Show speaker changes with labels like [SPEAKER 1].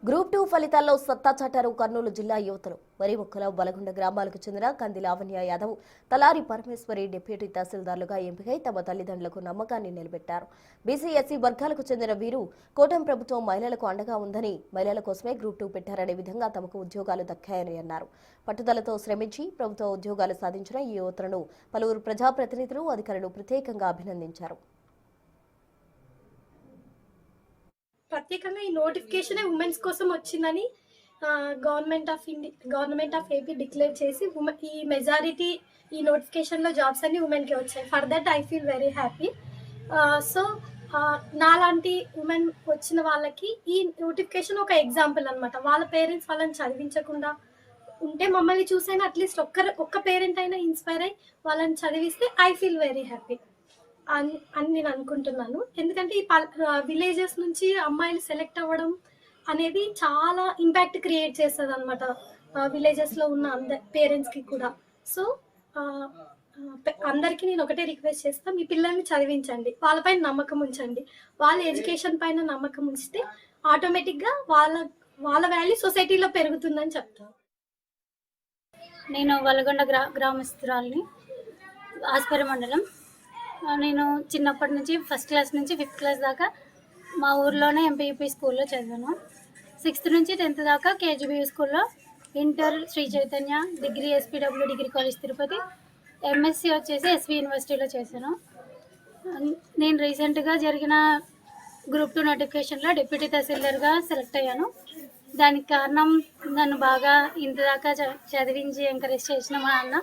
[SPEAKER 1] Group 2 ఫలితాల్లో సత్తా చాటారు కర్నూలు జిల్లా యువతలు. వరిముక్కల బలగొండ గ్రామాలకు చెందిన కంది లావణ్య యాదవ్, తలారి పరమేశ్వరి డిప్యూటీ తహసీల్దార్లుగా ఎంపికై తమ తల్లిదండ్రులకు నమ్మకాన్ని నిలబెట్టారు. బీసీ ఎస్సీ వర్గాలకు చెందిన వీరు కూటమి ప్రభుత్వం మహిళలకు అండగా ఉందని, మహిళల కోసమే గ్రూప్ 2 పెట్టారనే విధంగా తమకు ఉద్యోగాలు దక్కాయని అన్నారు. పట్టుదలతో శ్రమించి ప్రభుత్వ ఉద్యోగాలు సాధించిన ఈ యువతలను పలువురు ప్రజాప్రతినిధులు, అధికారులు ప్రత్యేకంగా అభినందించారు.
[SPEAKER 2] ప్రత్యేకంగా ఈ నోటిఫికేషన్ ఉమెన్స్ కోసం వచ్చిందని గవర్నమెంట్ ఆఫ్ ఏపీ డిక్లేర్ చేసి ఈ మెజారిటీ ఈ నోటిఫికేషన్లో జాబ్స్ అన్ని ఉమెన్కి వచ్చాయి. For that I feel very happy. So నాలాంటి ఉమెన్ వచ్చిన వాళ్ళకి ఈ నోటిఫికేషన్ ఒక ఎగ్జాంపుల్ అనమాట. వాళ్ళ పేరెంట్స్ వాళ్ళని చదివించకుండా ఉంటే మమ్మల్ని చూసైనా అట్లీస్ట్ ఒక్క పేరెంట్ అయినా ఇన్స్పైర్ అయ్యి వాళ్ళని చదివిస్తే ఐ ఫీల్ వెరీ హ్యాపీ అని నేను అనుకుంటున్నాను. ఎందుకంటే ఈ విలేజెస్ నుంచి అమ్మాయిలు సెలెక్ట్ అవ్వడం అనేది చాలా ఇంపాక్ట్ క్రియేట్ చేస్తుంది అనమాట విలేజెస్లో ఉన్న పేరెంట్స్కి కూడా. సో అందరికీ నేను ఒకటే రిక్వెస్ట్ చేస్తాను, మీ పిల్లల్ని చదివించండి, వాళ్ళపైన నమ్మకం ఉంచండి. వాళ్ళ ఎడ్యుకేషన్ పైన నమ్మకం ఉంచితే ఆటోమేటిక్గా వాళ్ళ వాల్యూ సొసైటీలో పెరుగుతుందని చెప్తాను.
[SPEAKER 3] నేను వలగొండ గ్రామస్తురాల్ని, ఆస్పరి మండలం. నేను చిన్నప్పటి నుంచి ఫస్ట్ క్లాస్ నుంచి 5th క్లాస్ దాకా మా ఊర్లోనే ఎంపీయూపీ స్కూల్లో చదివాను. 6th నుంచి 10th దాకా కేజీబీయూ స్కూల్లో, inter Sri Chaitanya, degree SPW degree college Tirupati, MSc వచ్చేసి ఎస్వి యూనివర్సిటీలో చేశాను. నేను రీసెంట్గా జరిగిన గ్రూప్ 2 నోటిఫికేషన్లో డిప్యూటీ తహసీల్దార్గా సెలెక్ట్ అయ్యాను. దానికి కారణం నన్ను బాగా ఇంతదాకా చదివించి ఎంకరేజ్ చేసిన మా అన్న.